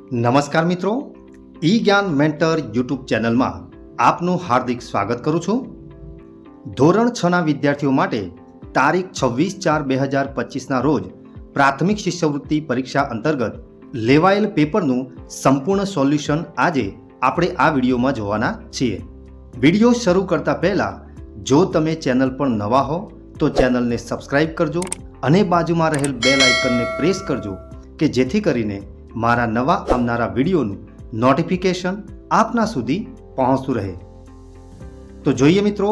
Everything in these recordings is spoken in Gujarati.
નમસ્કાર મિત્રો, ઈ જ્ઞાન મેન્ટર યુટ્યુબ ચેનલમાં આપનું હાર્દિક સ્વાગત કરું છું. ધોરણ 6ના વિદ્યાર્થીઓ માટે તારીખ 26/4/2025ના રોજ પ્રાથમિક શિષ્યવૃત્તિ પરીક્ષા અંતર્ગત લેવાયેલ પેપરનું સંપૂર્ણ સોલ્યુશન આજે આપણે આ વિડીયોમાં જોવાના છીએ. વિડીયો શરૂ કરતા પહેલાં જો તમે ચેનલ પર નવા હો તો ચેનલને સબસ્ક્રાઈબ કરજો અને બાજુમાં રહેલ બેલ આઇકનને પ્રેસ કરજો કે જેથી કરીને મારા નવા આવનારા વિડીયોનું નોટિફિકેશન આપના સુધી પહોંચતું રહે. તો જોઈએ મિત્રો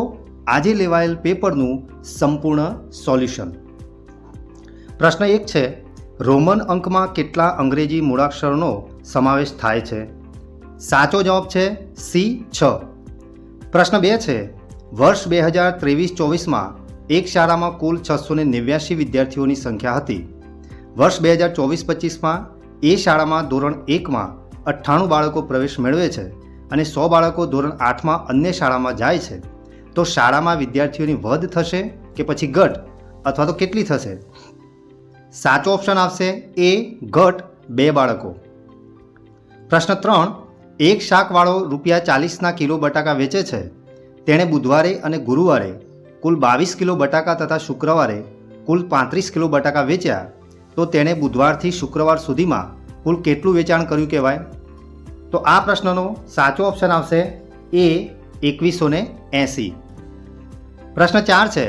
આજે લેવાયેલ પેપરનું સંપૂર્ણ સોલ્યુશન. પ્રશ્ન 1 છે, રોમન અંકમાં કેટલા અંગ્રેજી મૂળાક્ષરોનો સમાવેશ થાય છે? સાચો જવાબ છે C6. પ્રશ્ન 2 છે, વર્ષ 2023-24માં એક શાળામાં કુલ 689 વિદ્યાર્થીઓની સંખ્યા હતી. વર્ષ 2024-25માં એ શાળામાં ધોરણ 1માં 98 બાળકો પ્રવેશ મેળવે છે અને 100 બાળકો ધોરણ 8માં અન્ય શાળામાં જાય છે. તો શાળામાં વિદ્યાર્થીઓની વધ થશે કે પછી ઘટ અથવા તો કેટલી થશે? સાચો ઓપ્શન આવશે એ, ઘટ 2 બાળકો. પ્રશ્ન 3, એક શાકવાળો ₹40ના કિલો બટાકા વેચે છે. તેણે બુધવારે અને ગુરુવારે કુલ 22 કિલો બટાકા તથા શુક્રવારે કુલ 35 કિલો બટાકા વેચ્યા. તો તેણે બુધવારથી શુક્રવાર સુધીમાં કુલ કેટલું વેચાણ કર્યું કહેવાય? તો આ પ્રશ્નનો સાચો ઓપ્શન આવશે એ, 2180. પ્રશ્ન 4 છે,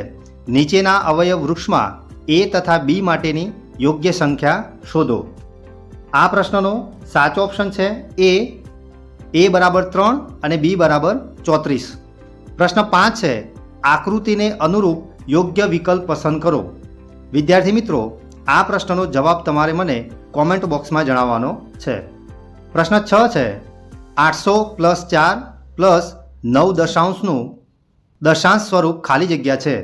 નીચેના અવયવ વૃક્ષમાં એ તથા બી માટેની યોગ્ય સંખ્યા શોધો. આ પ્રશ્નનો સાચો ઓપ્શન છે એ બરાબર 3 અને બી બરાબર 34. પ્રશ્ન 5 છે, આકૃતિને અનુરૂપ યોગ્ય વિકલ્પ પસંદ કરો. વિદ્યાર્થી મિત્રો, આ પ્રશ્નનો જવાબ તમારે મને કોમેન્ટ બોક્સમાં જણાવવાનો છે. પ્રશ્ન 6 છે, 800 + 4 + 9 દશાંશનું દશાંશ સ્વરૂપ ખાલી જગ્યા છે.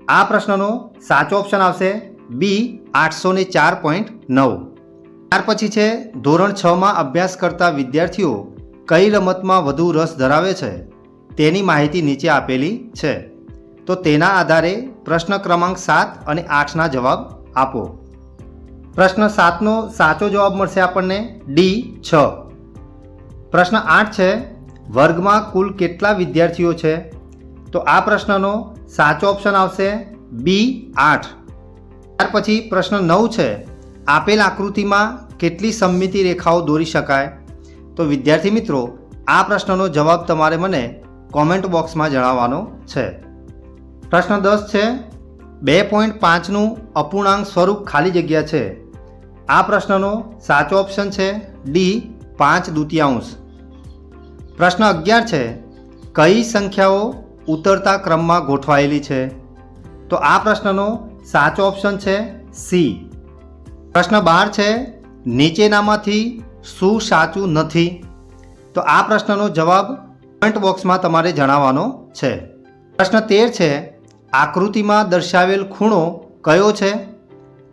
આ પ્રશ્નનો સાચો ઓપ્શન આવશે બી, 804.9. ત્યાર પછી છે, ધોરણ 6માં અભ્યાસ કરતા વિદ્યાર્થીઓ કઈ રમતમાં વધુ રસ ધરાવે છે તેની માહિતી નીચે આપેલી છે. તો તેના આધારે પ્રશ્ન ક્રમાંક 7 અને 8ના જવાબ આપો. પ્રશ્ન 7નો સાચો જવાબ મળશે આપણને D6. પ્રશ્ન 8 છે, વર્ગમાં કુલ કેટલા વિદ્યાર્થીઓ છે? તો આ પ્રશ્નનો સાચો ઓપ્શન આવશે B8. ત્યાર પછી પ્રશ્ન 9 છે, આપેલ આકૃતિમાં કેટલી સમમિતિ રેખાઓ દોરી શકાય? તો વિદ્યાર્થી મિત્રો, આ પ્રશ્નનો જવાબ તમારે મને કોમેન્ટ બોક્સમાં જણાવવાનો છે. પ્રશ્ન 10 છે, 2.5નું અપૂર્ણાંક સ્વરૂપ ખાલી જગ્યા છે. આ પ્રશ્નનો સાચો ઓપ્શન છે ડી, 5/2. પ્રશ્ન 11 છે, કઈ સંખ્યાઓ ઉતરતા ક્રમમાં ગોઠવાયેલી છે? તો આ પ્રશ્નનો સાચો ઓપ્શન છે સી. પ્રશ્ન 12 છે, નીચેનામાંથી શું સાચું નથી? તો આ પ્રશ્નનો જવાબ કોમેન્ટ બોક્સમાં તમારે જણાવવાનો છે. પ્રશ્ન 13 છે, આકૃતિમાં દર્શાવેલ ખૂણો કયો છે?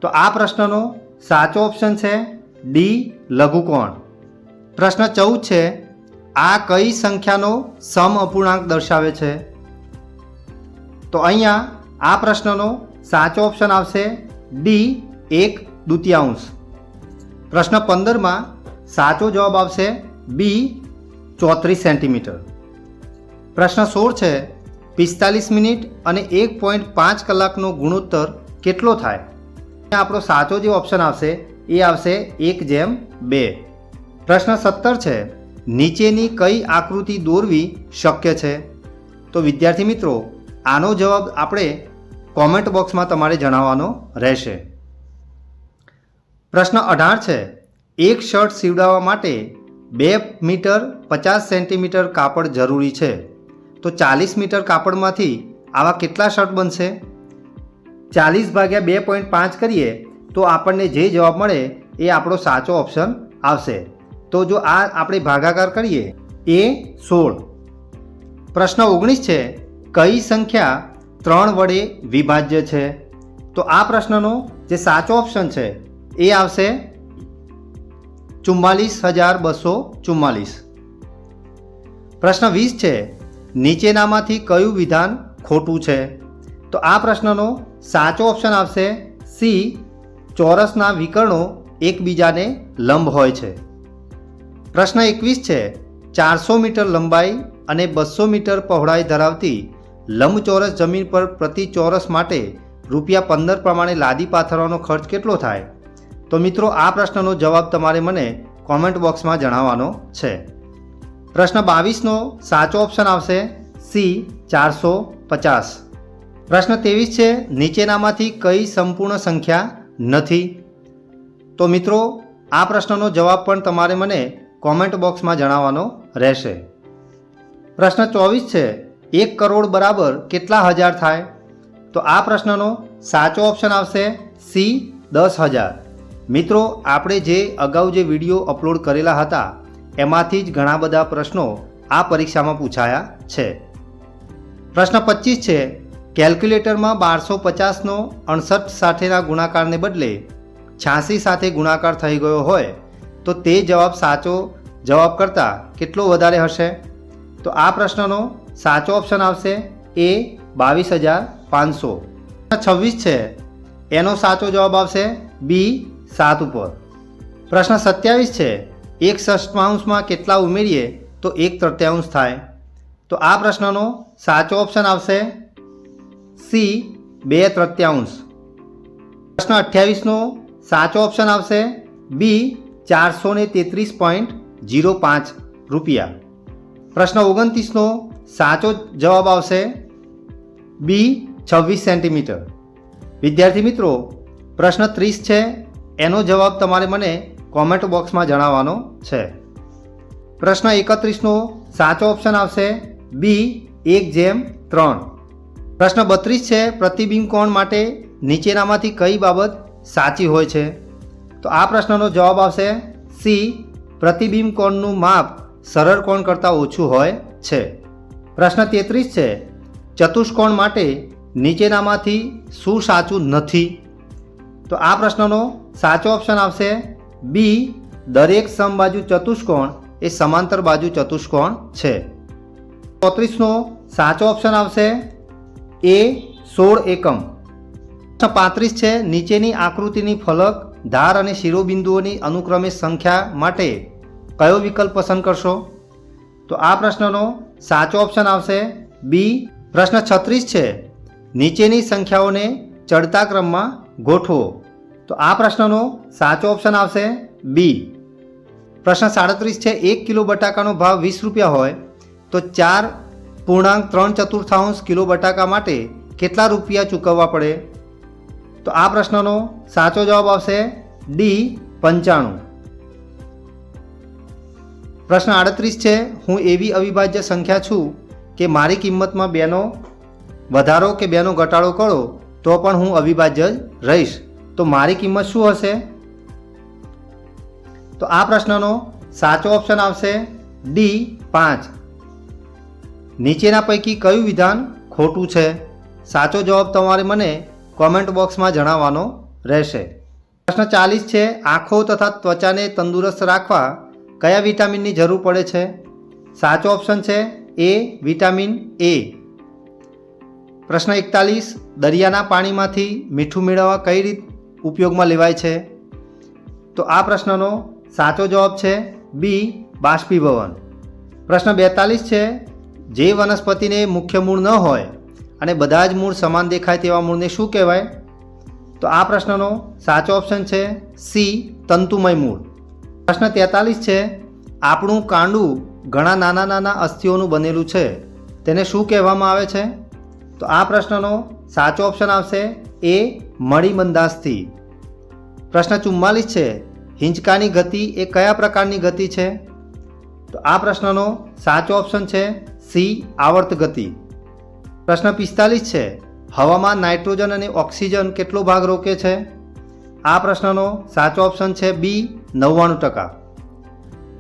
તો આ પ્રશ્નનો સાચો ઓપ્શન છે ડી, લઘુકોણ. પ્રશ્ન 14 છે, આ કઈ સંખ્યાનો સમ અપૂર્ણાંક દર્શાવે છે? તો અહીંયા આ પ્રશ્નનો સાચો ઓપ્શન આવશે ડી, 1/2. પ્રશ્ન 15માં સાચો જવાબ આવશે બી, 34 સેન્ટીમીટર. પ્રશ્ન 16 છે, 45 મિનિટ અને 1.5 કલાકનો ગુણોત્તર કેટલો થાય? આપણો સાચો જે ઓપ્શન આવશે એ આવશે 1/2. પ્રશ્ન 17 છે, નીચેની કઈ આકૃતિ દોરવી શક્ય છે? તો વિદ્યાર્થી મિત્રો, આનો જવાબ આપણે કોમેન્ટ બોક્સમાં તમારે જણાવવાનો રહેશે. પ્રશ્ન 18 છે, એક શર્ટ સીવડાવવા માટે 2 મીટર 50 સેન્ટીમીટર કાપડ જરૂરી છે. તો 40 મીટર કાપડમાંથી આવા કેટલા શર્ટ બનશે? 40 ભાગ્યા 2.5 કરીએ તો આપણને જે જવાબ મળે એ આપણો સાચો ઓપ્શન આવશે. તો જો આ આપણે ભાગાકાર કરીએ એ 16. પ્રશ્ન 19 છે, કઈ સંખ્યા 3 વડે વિભાજ્ય છે? તો આ પ્રશ્નનો જે સાચો ઓપ્શન છે એ આવશે 44,244. પ્રશ્ન 20 છે, નીચેનામાંથી કયું વિધાન ખોટું છે? તો આ પ્રશ્નનો સાચો ઓપ્શન આવશે સી, ચોરસના વિકર્ણો એકબીજાને લંબ હોય છે. પ્રશ્ન 21 છે, 400 મીટર લંબાઈ અને 200 મીટર પહોળાઈ ધરાવતી લંબચોરસ જમીન પર પ્રતિ ચોરસ માટે ₹15 પ્રમાણે લાદી પાથરવાનો ખર્ચ કેટલો થાય? તો મિત્રો આ પ્રશ્નનો જવાબ તમારે મને કોમેન્ટ બોક્સમાં જણાવવાનો છે. પ્રશ્ન 22નો સાચો ઓપ્શન આવશે સી 450. પ્રશ્ન 23 છે, નીચેનામાંથી કઈ સંપૂર્ણ સંખ્યા નથી? તો મિત્રો આ પ્રશ્નનો જવાબ પણ તમારે મને કોમેન્ટ બોક્સમાં જણાવવાનો રહેશે. પ્રશ્ન 24 છે, 1 કરોડ બરાબર કેટલા હજાર થાય? તો આ પ્રશ્નનો સાચો ઓપ્શન આવશે સી 10,000. મિત્રો આપણે જે અગાઉ જે વિડીયો અપલોડ કરેલા હતા એમાંથી જ ઘણા બધા પ્રશ્નો આ પરીક્ષામાં પૂછાયા છે. પ્રશ્ન 25 છે, કેલ્ક્યુલેટરમાં 1250નો 68 સાથેના ગુણાકારને બદલે 86 સાથે ગુણાકાર થઈ ગયો હોય તો તે જવાબ સાચો જવાબ કરતાં કેટલો વધારે હશે? તો આ પ્રશ્નનો સાચો ઓપ્શન આવશે એ 22,500. 26 છે, એનો સાચો જવાબ આવશે બી 7 ઉપર. પ્રશ્ન 27 છે, 1/6 કેટલા ઉમેરીએ તો 1/3 થાય? તો આ પ્રશ્નનો સાચો ઓપ્શન આવશે સી 2/3. પ્રશ્ન 28નો સાચો ઓપ્શન આવશે બી 433.05 રૂપિયા. પ્રશ્ન 29નો સાચો જવાબ આવશે બી 26 સેન્ટીમીટર. વિદ્યાર્થી મિત્રો પ્રશ્ન 30 છે, એનો જવાબ તમારે મને કોમેન્ટ બોક્સમાં જણાવવાનો છે. પ્રશ્ન 31નો સાચો ઓપ્શન આવશે બી 1/3. પ્રશ્ન 32 છે, પ્રતિબિંબ કોણ માટે નીચેનામાંથી કઈ બાબત સાચી હોય છે? તો આ પ્રશ્નનો જવાબ આવશે સી પ્રતિબિંબ કોણનું માપ સરળ કોણ કરતાં ઓછું હોય છે. પ્રશ્ન 33 છે, ચતુષ્કોણ માટે નીચેનામાંથી શું સાચું નથી? તો આ પ્રશ્નનો સાચો ઓપ્શન આવશે બી દરેક સમબાજુ ચતુષ્કોણ એ સમાંતર બાજુ ચતુષ્કોણ છે. 34નો સાચો ઓપ્શન આવશે એ 16 એકમ. પ્રશ્ન 35 છે, નીચેની આકૃતિની ફલક ધાર અને શિરોબિંદુઓની અનુક્રમે સંખ્યા માટે કયો વિકલ્પ પસંદ કરશો? તો આ પ્રશ્નનો સાચો ઓપ્શન આવશે બી. પ્રશ્ન 36 છે, નીચેની સંખ્યાઓને ચડતા ક્રમમાં ગોઠવો. તો આ પ્રશ્નનો સાચો ઓપ્શન આવશે બી. પ્રશ્ન 37 છે, 1 કિલો બટાકાનો ભાવ 20 રૂપિયા હોય તો 4.3 કિલો બટાકા માટે કેટલા રૂપિયા ચૂકવવા પડે? તો આ પ્રશ્નનો સાચો જવાબ આવશે ડી 95. પ્રશ્ન 38 છે, હું એવી અવિભાજ્ય સંખ્યા છું કે મારી કિંમતમાં 2નો વધારો કે 2નો ઘટાડો કરો તો પણ હું અવિભાજ્ય જ રહીશ. તો મારી કિંમત શું હશે? તો આ પ્રશ્નનો સાચો ઓપ્શન આવશે ડી 5. નીચેના પૈકી કયું વિધાન ખોટું છે? સાચો જવાબ તમારે મને કોમેન્ટ બોક્સમાં જણાવવાનો રહેશે. પ્રશ્ન 40 છે, આંખો તથા ત્વચાને તંદુરસ્ત રાખવા કયા વિટામિનની જરૂર પડે છે? સાચો ઓપ્શન છે એ વિટામિન એ. પ્રશ્ન 41, દરિયાના પાણીમાંથી મીઠું મેળવવા કઈ રીત ઉપયોગમાં લેવાય છે? તો આ પ્રશ્નનો સાચો જવાબ છે બી બાષ્પીભવન. પ્રશ્ન 42 છે, જે વનસ્પતિને મુખ્ય મૂળ ન હોય અને બધા જ મૂળ સમાન દેખાય તેવા મૂળને શું કહેવાય? તો આ પ્રશ્નનો સાચો ઓપ્શન છે સી તંતુમય મૂળ. પ્રશ્ન 43 છે, આપણું કાંડું ઘણા નાના નાના અસ્થિઓનું બનેલું છે તેને શું કહેવામાં આવે છે? તો આ પ્રશ્નનો સાચો ઓપ્શન આવશે એ મણિબંધાસ્થિ. પ્રશ્ન 44 છે, હિંચકાની ગતિ એ કયા પ્રકારની ગતિ છે? તો આ પ્રશ્નનો સાચો ઓપ્શન છે સી આવર્ત ગતિ. પ્રશ્ન 45 છે, હવામાં નાઇટ્રોજન અને ઓક્સિજન કેટલો ભાગ રોકે છે? આ પ્રશ્નનો સાચો ઓપ્શન છે બી 99%.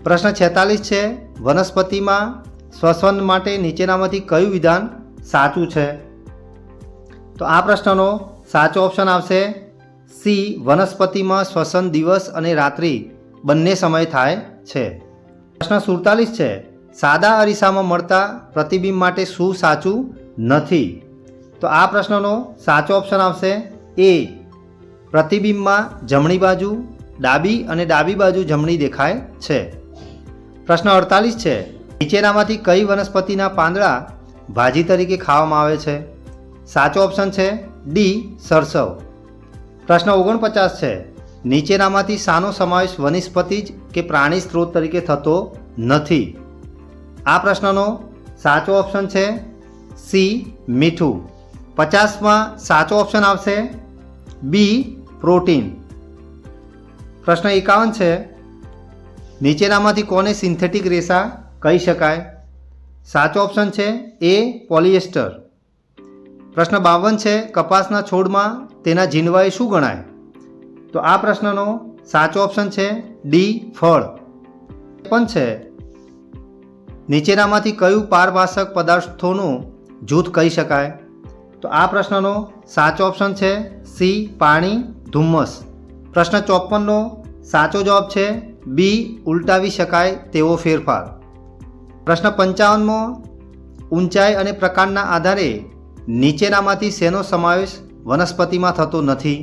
પ્રશ્ન 46 છે, વનસ્પતિમાં શ્વસન માટે નીચેનામાંથી કયું વિધાન સાચું છે? તો આ પ્રશ્નનો સાચો ઓપ્શન આવશે સી વનસ્પતિમાં શ્વસન દિવસ અને રાત્રિ બંને સમય થાય છે. પ્રશ્ન 47 છે, સાદા અરીસામાં મળતા પ્રતિબિંબ માટે શું સાચું નથી? તો આ પ્રશ્નનો સાચો ઓપ્શન આવશે એ પ્રતિબિંબમાં જમણી બાજુ ડાબી અને ડાબી બાજુ જમણી દેખાય છે. પ્રશ્ન 48 છે, નીચેનામાંથી કઈ વનસ્પતિના પાંદડા ભાજી તરીકે ખાવામાં આવે છે? સાચો ઓપ્શન છે ડી સરસવ. પ્રશ્ન 49 છે, નીચેનામાંથી શાનો સમાવેશ વનસ્પતિ કે પ્રાણી સ્ત્રોત તરીકે થતો નથી? આ પ્રશ્નનો સાચો ઓપ્શન છે સી મીઠું. 50માં સાચો ઓપ્શન આવશે બી પ્રોટીન. પ્રશ્ન 51 છે, નીચેનામાંથી કોને સિન્થેટિક રેસા કહી શકાય? સાચો ઓપ્શન છે એ પોલિએસ્ટર. પ્રશ્ન 52 છે, કપાસના છોડમાં તેના જીનવાય શું ગણાય? તો આ પ્રશ્નનો સાચો ઓપ્શન છે ડી ફળ. પણ છે, નીચેનામાંથી કયું પારભાષક પદાર્થોનું જૂથ કહી શકાય? તો આ પ્રશ્નનો સાચો ઓપ્શન છે સી પાણી ધુમ્મસ. પ્રશ્ન 54નો સાચો જવાબ છે બી ઉલટાવી શકાય તેવો ફેરફાર. પ્રશ્ન 55મો, ઊંચાઈ અને પ્રકારના આધારે નીચેનામાંથી શેનો સમાવેશ વનસ્પતિમાં થતો નથી?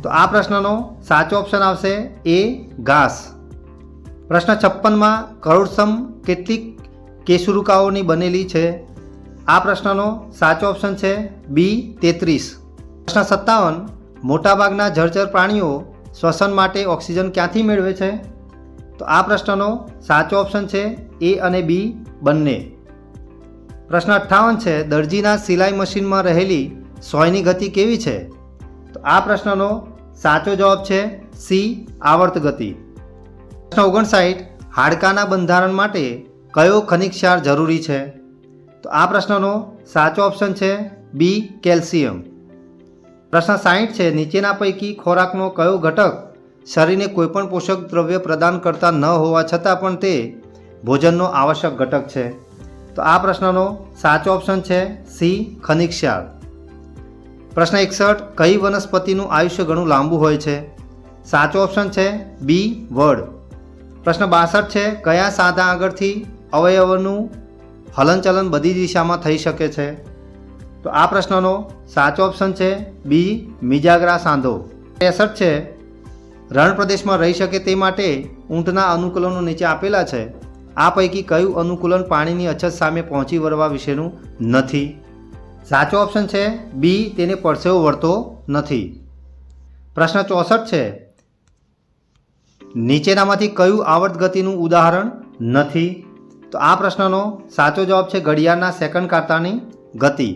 તો આ પ્રશ્નનો સાચો ઓપ્શન આવશે એ ઘાસ. પ્રશ્ન 56માં કરોડસમ કેટલીક કેશુરુકાઓની બનેલી છે? આ પ્રશ્નનો સાચો ઓપ્શન છે બી 33. પ્રશ્ન 57, મોટાભાગના જળચર પ્રાણીઓ શ્વસન માટે ઓક્સિજન ક્યાંથી મેળવે છે? તો આ પ્રશ્નનો સાચો ઓપ્શન છે એ અને બી બંને. પ્રશ્ન 58 છે, દરજીના સિલાઈ મશીનમાં રહેલી સોયની ગતિ કેવી છે? તો આ પ્રશ્નનો સાચો જવાબ છે સી આવર્ત ગતિ. પ્રશ્ન 59, હાડકાના બંધારણ માટે કયો ખનિજ ક્ષાર જરૂરી છે? તો આ પ્રશ્નનો સાચો ઓપ્શન છે બી કેલ્શિયમ. પ્રશ્ન 60 છે, નીચેના પૈકી ખોરાકનો કયો ઘટક શરીરને કોઈપણ પોષક દ્રવ્ય પ્રદાન કરતા ન હોવા છતાં પણ તે ભોજનનો આવશ્યક ઘટક છે? તો આ પ્રશ્નનો સાચો ઓપ્શન છે સી ખનિજ ક્ષાર. પ્રશ્ન 61, કઈ વનસ્પતિનું આયુષ્ય ઘણું લાંબુ હોય છે? સાચો ઓપ્શન છે બી વડ. પ્રશ્ન 62 છે, કયા સાંધા આગળથી અવયવનું હલનચલન બધી દિશામાં થઈ શકે છે? તો આ પ્રશ્નનો સાચો ઓપ્શન છે બી મિજાગ્રા સાંધો. 63 છે, રણ પ્રદેશમાં રહી શકે તે માટે ઊંટના અનુકૂલનો નીચે આપેલા છે. આ પૈકી કયું અનુકૂલન પાણીની અછત સામે પહોંચી વળવા વિશેનું નથી? સાચો ઓપ્શન છે બી તેને પરસેવો વળતો નથી. પ્રશ્ન 64 છે, નીચેનામાંથી કયું આવર્ત ગતિનું ઉદાહરણ નથી? તો આ પ્રશ્નનો સાચો જવાબ છે ઘડિયાળના સેકન્ડ કાંટાની ગતિ.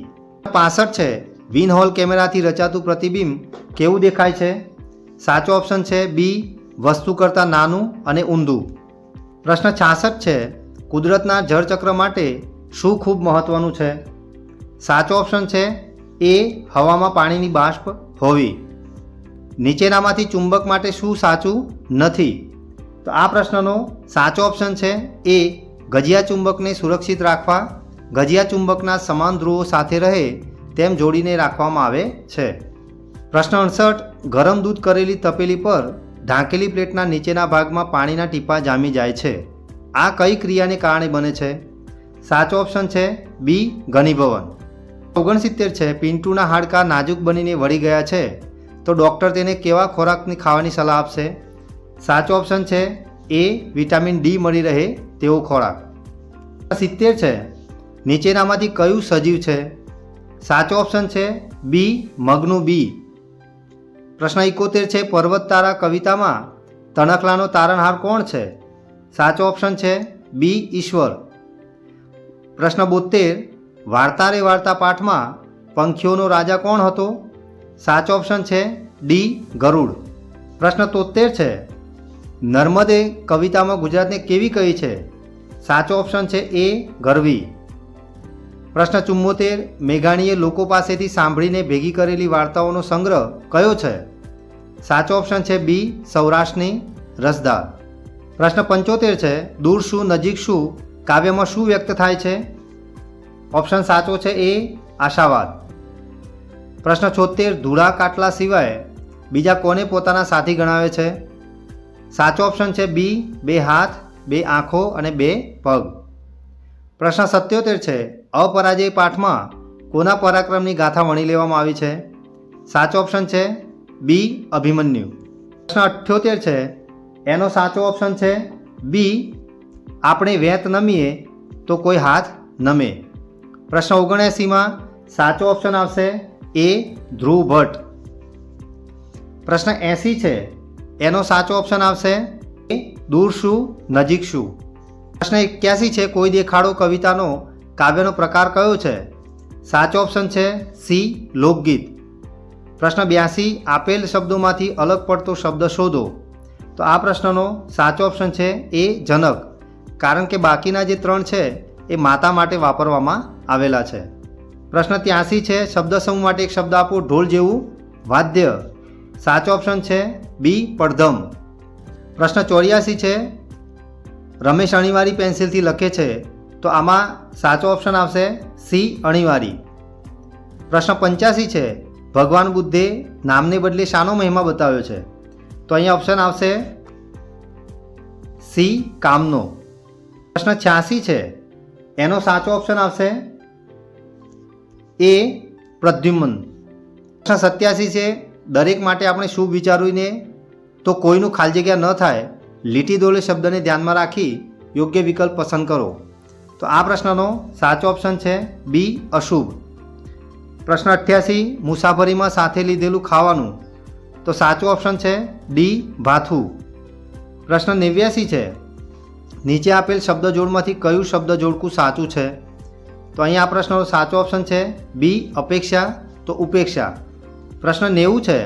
65 છે, વિનહોલ કેમેરાથી રચાતું પ્રતિબિંબ કેવું દેખાય છે? સાચો ઓપ્શન છે બી વસ્તુ કરતાં નાનું અને ઊંધું. પ્રશ્ન 66 છે, કુદરતના જળચક્ર માટે શું ખૂબ મહત્ત્વનું છે? સાચો ઓપ્શન છે એ હવામાં પાણીની બાષ્પ હોવી. નીચેનામાંથી ચુંબક માટે શું સાચું નથી? તો આ પ્રશ્નનો સાચો ઓપ્શન છે એ ગજિયા ચુંબકને સુરક્ષિત રાખવા ગજિયા ચુંબકના સમાન ધ્રુવો સાથે રહે તેમ જોડીને રાખવામાં આવે છે. પ્રશ્ન 68, ગરમ દૂધ કરેલી તપેલી પર ઢાંકેલી પ્લેટના નીચેના ભાગમાં પાણીના ટીપાં જામી જાય છે. આ કઈ ક્રિયાને કારણે બને છે? સાચો ઓપ્શન છે બી ઘનીભવન. 69 છે, પિન્ટુના હાડકાં નાજુક બનીને વળી ગયા છે તો ડૉક્ટર તેને કેવા ખોરાકની ખાવાની સલાહ આપશે? સાચો ઓપ્શન છે એ વિટામિન ડી મળી રહે તેવો ખોરાક. 70 છે, નીચેનામાંથી કયું સજીવ છે? સાચો ઓપ્શન છે બી મગનું બી. પ્રશ્ન 71 છે, પર્વત તારા કવિતામાં તણખલાનો તારણહાર કોણ છે? સાચો ઓપ્શન છે બી ઈશ્વર. પ્રશ્ન 72, વાર્તા રે વાર્તા પાઠમાં પંખીઓનો રાજા કોણ હતો? સાચો ઓપ્શન છે ડી ગરુડ. પ્રશ્ન 73 છે, નર્મદે કવિતામાં ગુજરાતને કેવી કહી છે? સાચો ઓપ્શન છે એ ગરવી. પ્રશ્ન 74, મેઘાણીએ લોકો પાસેથી સાંભળીને ભેગી કરેલી વાર્તાઓનો સંગ્રહ કયો છે? સાચો ઓપ્શન છે બી સૌરાષ્ટ્રની રસધાર. પ્રશ્ન 75 છે, દૂર શું નજીક શું કાવ્યમાં શું વ્યક્ત થાય છે? ઓપ્શન સાચો છે એ આશાવાદ. પ્રશ્ન 76, ધૂળા કાટલા સિવાય બીજા કોને પોતાના સાથી ગણાવે છે? સાચો ઓપ્શન છે બી 2 હાથ 2 આંખો અને 2 પગ. પ્રશ્ન 77 છે, અપરાજય પાઠમાં કોના પરાક્રમની ગાથા વણી લેવામાં આવી છે? સાચો ઓપ્શન છે બી અભિમન્યુ. પ્રશ્ન 78 છે, એનો સાચો ઓપ્શન છે બી આપણે વેત નમીએ તો કોઈ હાથ નમે. પ્રશ્ન 79માં સાચો ઓપ્શન આવશે એ ધ્રુવ ભટ્ટ. પ્રશ્ન 80 છે, એનો સાચો ઓપ્શન આવશે એ દૂર શું નજીક શું. પ્રશ્ન 81 છે, કોઈ દેખાડો કવિતાનો કાવ્યનો પ્રકાર કયો છે? સાચો ઓપ્શન છે સી લોકગીત. પ્રશ્ન 82, આપેલ શબ્દોમાંથી અલગ પડતો શબ્દ શોધો. તો આ પ્રશ્નનો સાચો ઓપ્શન છે એ જનક, કારણ કે બાકીના જે 3 છે એ માતા માટે વાપરવામાં આવેલા છે. પ્રશ્ન 83 છે, શબ્દ સમૂહ માટે એક શબ્દ આપો ઢોલ જેવું વાદ્ય. સાચો ઓપ્શન છે બી પડધમ. પ્રશ્ન 84 છે, રમેશ અણીવારી પેન્સિલથી લખે છે. તો આમાં સાચો ઓપ્શન આવશે સી અણીવારી. પ્રશ્ન 85 છે, ભગવાન બુદ્ધે નામને બદલે શાનો મહિમા બતાવ્યો છે? તો અહીંયા ઓપ્શન આવશે સી કામનો. પ્રશ્ન 86 છે, એનો સાચો ઓપ્શન આવશે એ પ્રદ્યુમ્ન. પ્રશ્ન 87 છે, દરેક માટે આપણે શુભ વિચારીને તો કોઈનું ખાલી જગ્યા ન થાય, લીટી દોરે શબ્દને ધ્યાનમાં રાખી યોગ્ય વિકલ્પ પસંદ કરો. તો આ પ્રશ્નનો સાચો ઓપ્શન છે બી અશુભ. પ્રશ્ન 88, મુસાફરીમાં સાથે લીધેલું ખાવાનું. તો સાચો ઓપ્શન છે ડી ભાથું. પ્રશ્ન 89 છે, નીચે આપેલ શબ્દ જોડમાંથી કયું શબ્દ જોડકું સાચું છે? તો અહીંયા આ પ્રશ્નનો સાચો ઓપ્શન છે બી અપેક્ષા તો ઉપેક્ષા. પ્રશ્ન 90 છે,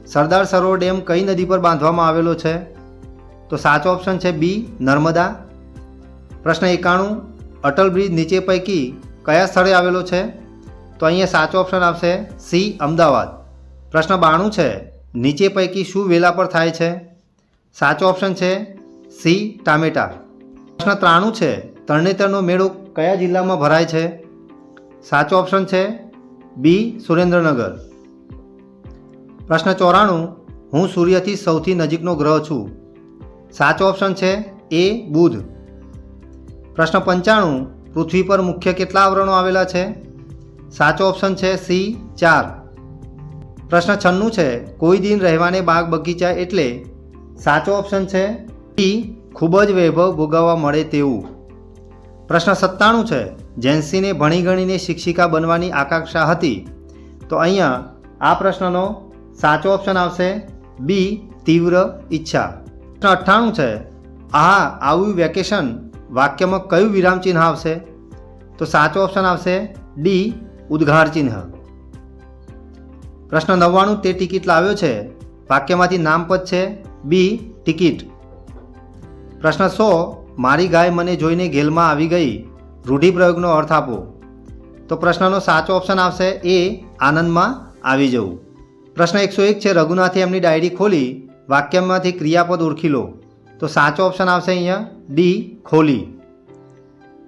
સરદાર સરોવર ડેમ કઈ નદી પર બાંધવામાં આવેલો છે? તો સાચો ઓપ્શન છે બી નર્મદા. પ્રશ્ન 91, અટલ બ્રિજ નીચે પૈકી કયા સ્થળે આવેલો છે? તો અહીંયા સાચો ઓપ્શન આવશે સી અમદાવાદ. પ્રશ્ન 92 છે, નીચે પૈકી શું વેલા પર થાય છે? સાચો ઓપ્શન છે સી ટામેટા. પ્રશ્ન 93 છે, તરણેતરનો મેળો કયા જિલ્લામાં ભરાય છે? સાચો ઓપ્શન છે બી સુરેન્દ્રનગર. પ્રશ્ન 94, હું સૂર્યથી સૌથી નજીકનો ગ્રહ છું. સાચો ઓપ્શન છે એ બુધ. પ્રશ્ન 95, પૃથ્વી પર મુખ્ય કેટલા આવરણો આવેલા છે? સાચો ઓપ્શન છે સી 4. પ્રશ્ન 96 છે, કોઈ દિન રહેવાને બાગ બગીચા એટલે? સાચો ઓપ્શન છે બી ખૂબ જ વૈભવ ભોગવવા મળે તેવું. પ્રશ્ન 97 છે, જેન્સીને ભણી ગણીને શિક્ષિકા બનવાની આકાંક્ષા હતી. તો અહીંયા આ પ્રશ્નનો સાચો ઓપ્શન આવશે બી તીવ્ર ઈચ્છા. પ્રશ્ન 98 છે, આહા આવ્યું વેકેશન વાક્યમાં કયું વિરામ ચિહ્ન આવશે? તો સાચો ઓપ્શન આવશે ડી ઉદ્ગાર ચિહ્ન. પ્રશ્ન 99, તે ટિકિટ લાવ્યો છે વાક્યમાંથી નામપદ છે બી ટિકિટ. પ્રશ્ન 100, મારી ગાય મને જોઈને ગેલમાં આવી ગઈ. રૂઢિપ્રયોગનો અર્થ આપો. તો પ્રશ્નનો સાચો ઓપ્શન આવશે એ આનંદમાં આવી જવું. પ્રશ્ન 101 છે, રઘુનાથે એમની ડાયરી ખોલી વાક્યમાંથી ક્રિયાપદ ઓળખી લો. તો સાચો ઓપ્શન આવશે અહીંયા ડી ખોલી.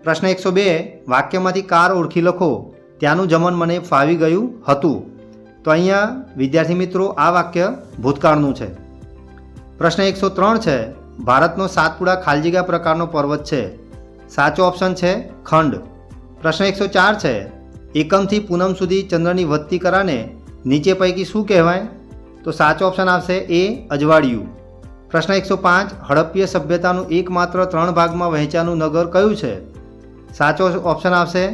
પ્રશ્ન 102, વાક્યમાંથી કાર ઓળખી લખો. ત્યાંનું જમણ મને ફાવી ગયું હતું. તો અહીંયા વિદ્યાર્થી મિત્રો આ વાક્ય ભૂતકાળનું છે. પ્રશ્ન 103 છે, ભારતનો સાતપુડા ખાલી જગ્યા પ્રકારનો પર્વત છે. સાચો ઓપ્શન છે ખંડ. પ્રશ્ન 104 છે, એકમથી પૂનમ સુધી ચંદ્રની વધતી કરાને નીચે પૈકી શું કહેવાય? તો સાચો ઓપ્શન આવશે એ અજવાળિયું. પ્રશ્ન 105, હડપ્પીય સભ્યતાનું એકમાત્ર 3 ભાગમાં વહેંચાનું નગર કયું છે? સાચો ઓપ્શન આવશે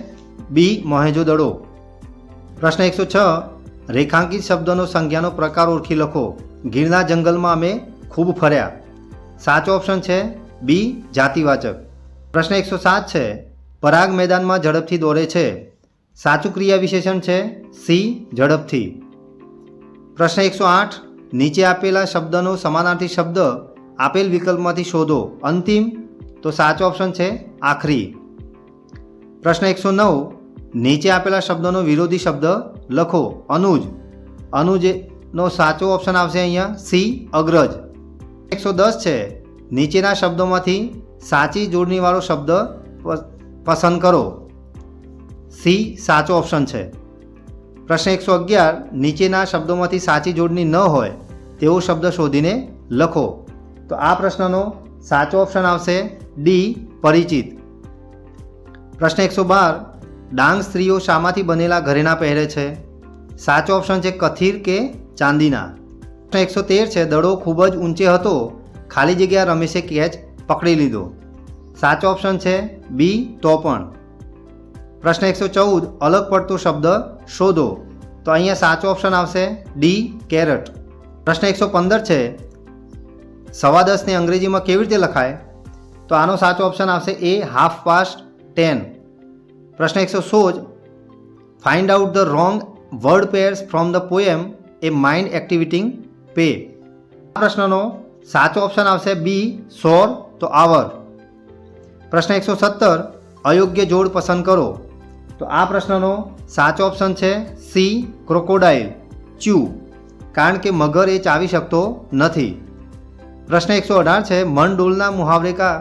બી મોહેંજો-દડો. પ્રશ્ન 106, રેખાંકિત શબ્દનો સંજ્ઞાનો પ્રકાર ઓળખી લખો. ગીરના જંગલમાં અમે ખૂબ ફર્યા. સાચો ઓપ્શન છે બી જાતિવાચક. પ્રશ્ન 107 છે, પરાગ મેદાનમાં ઝડપથી દોડે છે. સાચું ક્રિયા વિશેષણ છે સી ઝડપથી. પ્રશ્ન 108, નીચે આપેલા શબ્દનો સમાનાર્થી શબ્દ આપેલ વિકલ્પમાંથી શોધો. અંતિમ. તો સાચો ઓપ્શન છે આખરી. પ્રશ્ન 109, નીચે આપેલા શબ્દનો વિરોધી શબ્દ લખો. અનુજ. અનુજનો સાચો ઓપ્શન આવશે અહીંયા સી અગ્રજ. 110 છે, નીચેના શબ્દોમાંથી સાચી જોડણીવાળો શબ્દ પસંદ કરો. સી સાચો ઓપ્શન છે. પ્રશ્ન 111, નીચેના શબ્દોમાંથી સાચી જોડણી ન હોય તેવો શબ્દ શોધીને લખો. તો આ પ્રશ્નનો સાચો ઓપ્શન આવશે ડી પરિચિત. પ્રશ્ન 112, ડાંગ સ્ત્રીઓ શામાંથી બનેલા ઘરેણાં પહેરે છે? સાચો ઓપ્શન છે કથિર કે ચાંદીના. પ્રશ્ન 113 છે, દડો ખૂબ જ ઊંચે હતો, ખાલી જગ્યા રમેશે કેચ પકડી લીધો. સાચો ઓપ્શન છે બી તો પણ. પ્રશ્ન 114 અલગ પડતો શબ્દ શોધો. તો અહીંયા સાચો ઓપ્શન આવશે ડી કેરટ. પ્રશ્ન 115 છે સવા 10 ને અંગ્રેજીમાં કેવી રીતે લખાય? તો આનો સાચો ઓપ્શન આવશે એ 10:30. પ્રશ્ન 116 find out the wrong word pairs from the poem a mind activating પે. આ પ્રશ્નનો સાચો ઓપ્શન આવશે બી સોર તો આવર. પ્રશ્ન 117 અયોગ્ય જોડ પસંદ કરો. તો આ પ્રશ્નનો સાચો ઓપ્શન છે સી ક્રોકોડાઇલ ચ્યુ, કારણ કે મગર એ ચાવી શકતો નથી. પ્રશ્ન 118 છે મન ડોલના મુહાવરે કા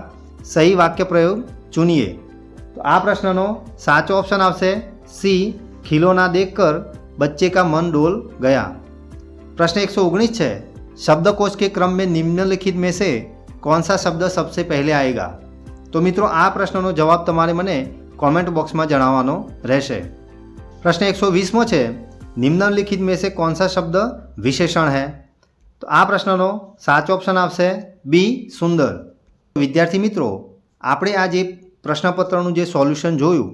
સહી વાક્ય પ્રયોગ ચુનિए. તો આ પ્રશ્નનો સાચો ઓપ્શન આવશે सी खिलौना देखकर बच्चे का मन डोल गया. प्रश्न 119 है शब्दकोश के क्रम में निम्नलिखित में से कौन सा शब्द सबसे पहले आएगा? तो मित्रों आ प्रश्नનો જવાબ તમારે મને કોમેન્ટ બોક્સમાં જણાવવાનો રહેશે. પ્રશ્ન 120 છે निम्नलिखित में से कौन सा शब्द विशेषण है? तो आ प्रश्नનો સાચો ઓપ્શન આવશે બી સુંદર. વિદ્યાર્થી મિત્રો આપણે આ જે પ્રશ્નપત્રનું જે સોલ્યુશન જોયું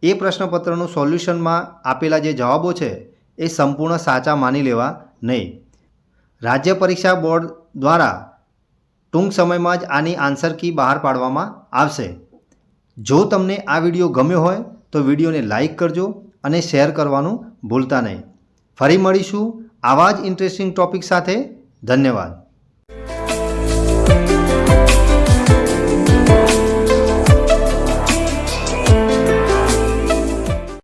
એ પ્રશ્નપત્રનું સોલ્યુશનમાં આપેલા જે જવાબો છે એ સંપૂર્ણ સાચા માની લેવા નહીં. રાજ્ય પરીક્ષા બોર્ડ દ્વારા ટૂંક સમયમાં જ આની આન્સર કી બહાર પાડવામાં આવશે. જો તમને આ વિડીયો ગમ્યો હોય તો વિડીયોને લાઈક કરજો અને શેર કરવાનું ભૂલતા નહીં. ફરી મળીશું આવા જ ઇન્ટરેસ્ટિંગ ટોપિક સાથે. ધન્યવાદ.